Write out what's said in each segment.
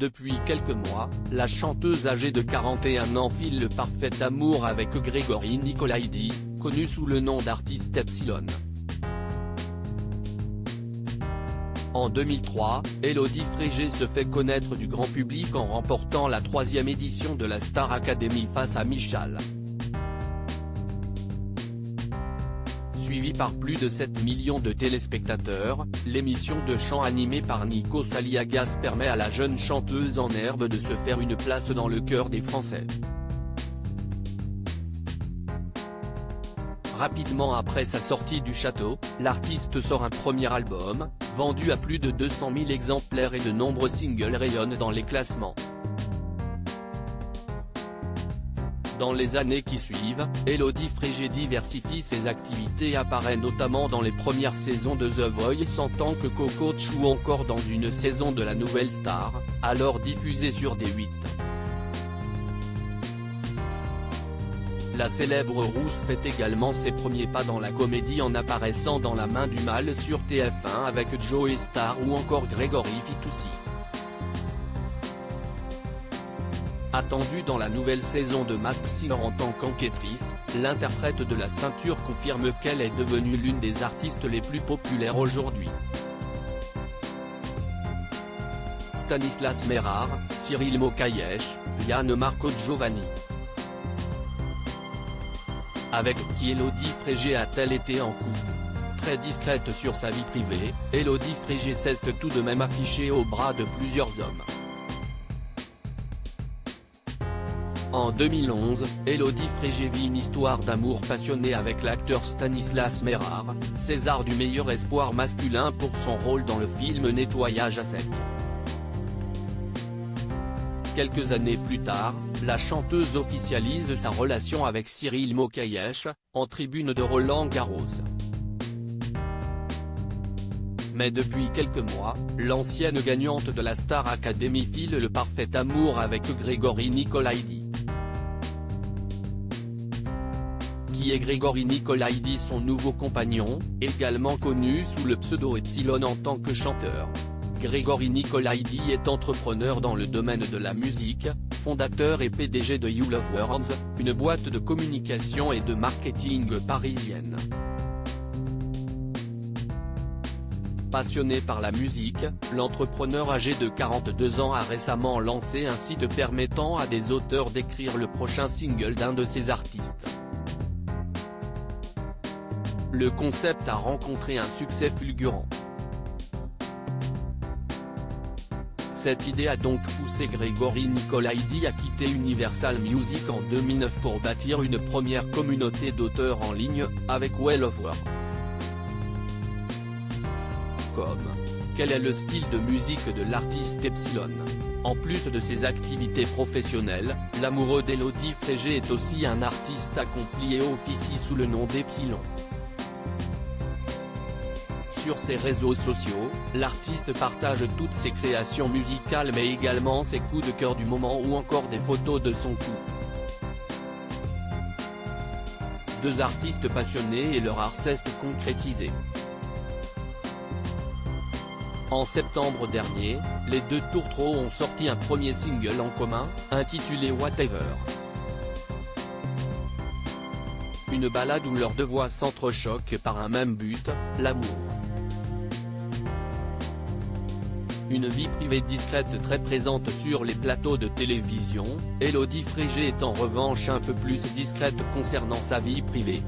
Depuis quelques mois, la chanteuse âgée de 41 ans file le parfait amour avec Grégory Nicolaïdi, connu sous le nom d'artiste Epsilon. En 2003, Élodie Frégé se fait connaître du grand public en remportant la 3e édition de la Star Academy face à Michal. Suivie par plus de 7 millions de téléspectateurs, l'émission de chant animée par Nikos Aliagas permet à la jeune chanteuse en herbe de se faire une place dans le cœur des Français. Rapidement après sa sortie du château, l'artiste sort un premier album, vendu à plus de 200 000 exemplaires et de nombreux singles rayonnent dans les classements. Dans les années qui suivent, Élodie Frégé diversifie ses activités et apparaît notamment dans les premières saisons de The Voice en tant que co-coach ou encore dans une saison de La Nouvelle Star, alors diffusée sur D8. La célèbre rousse fait également ses premiers pas dans la comédie en apparaissant dans La Main du Mal sur TF1 avec Joey Starr ou encore Grégory Fitoussi. Attendue dans la nouvelle saison de Masked Singer en tant qu'enquêtrice, l'interprète de la ceinture confirme qu'elle est devenue l'une des artistes les plus populaires aujourd'hui. Stanislas Merard, Cyril Mokayesh, Yann Marco Giovanni. Avec qui Élodie Frégé a-t-elle été en couple? Très discrète sur sa vie privée, Élodie Frégé s'est tout de même affichée au bras de plusieurs hommes. En 2011, Élodie Frégé vit une histoire d'amour passionné avec l'acteur Stanislas Merard, César du meilleur espoir masculin pour son rôle dans le film Nettoyage à sec. Quelques années plus tard, la chanteuse officialise sa relation avec Cyril Mokayesh, en tribune de Roland-Garros. Mais depuis quelques mois, l'ancienne gagnante de la Star Academy file le parfait amour avec Grégory Nicolaïdi. Qui est Grégory Nicolaïdi? Son nouveau compagnon, également connu sous le pseudo Epsilon en tant que chanteur. Grégory Nicolaïdi est entrepreneur dans le domaine de la musique, fondateur et PDG de You Love Words, une boîte de communication et de marketing parisienne. Passionné par la musique, l'entrepreneur âgé de 42 ans a récemment lancé un site permettant à des auteurs d'écrire le prochain single d'un de ses artistes. Le concept a rencontré un succès fulgurant. Cette idée a donc poussé Grégory Nicolaïdi à quitter Universal Music en 2009 pour bâtir une première communauté d'auteurs en ligne, avec Well of War. Quel est le style de musique de l'artiste Epsilon? En plus de ses activités professionnelles, l'amoureux d'Élodie Frégé est aussi un artiste accompli et officie sous le nom d'Epsilon. Sur ses réseaux sociaux, l'artiste partage toutes ses créations musicales mais également ses coups de cœur du moment ou encore des photos de son couple. Deux artistes passionnés et leur art s'est concrétisé. En septembre dernier, les deux tourtereaux ont sorti un premier single en commun, intitulé Whatever. Une ballade où leurs deux voix s'entrechoquent par un même but, l'amour. Une vie privée discrète très présente sur les plateaux de télévision, Élodie Frégé est en revanche un peu plus discrète concernant sa vie privée.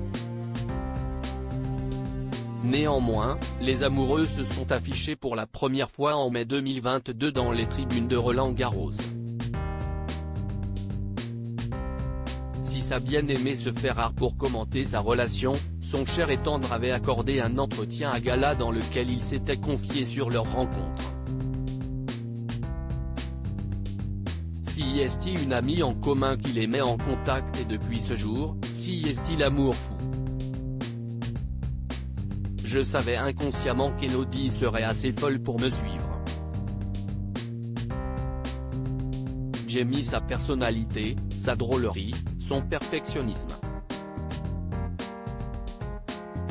Néanmoins, les amoureux se sont affichés pour la première fois en mai 2022 dans les tribunes de Roland-Garros. Si sa bien-aimée se fait rare pour commenter sa relation, son cher et tendre avait accordé un entretien à gala dans lequel il s'était confié sur leur rencontre. Si est-il une amie en commun qui les met en contact et depuis ce jour, si est-il l'amour fou? Je savais inconsciemment qu'Élodie serait assez folle pour me suivre. J'aimais sa personnalité, sa drôlerie, son perfectionnisme.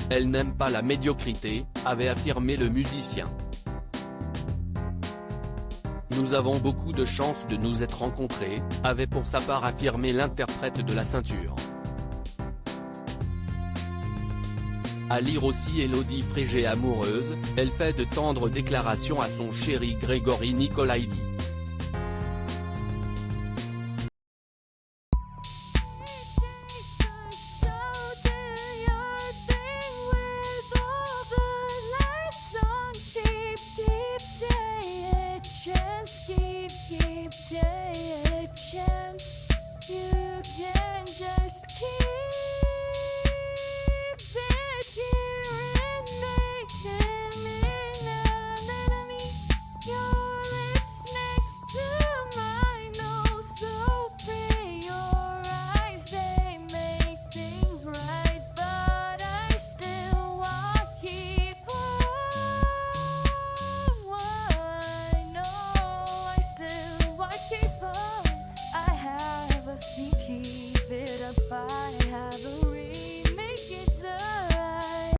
Elle n'aime pas la médiocrité, avait affirmé le musicien. Nous avons beaucoup de chance de nous être rencontrés, avait pour sa part affirmé l'interprète de la ceinture. À lire aussi Elodie Frégé amoureuse, elle fait de tendres déclarations à son chéri Grégory Nicolaïdi. Keep it apart.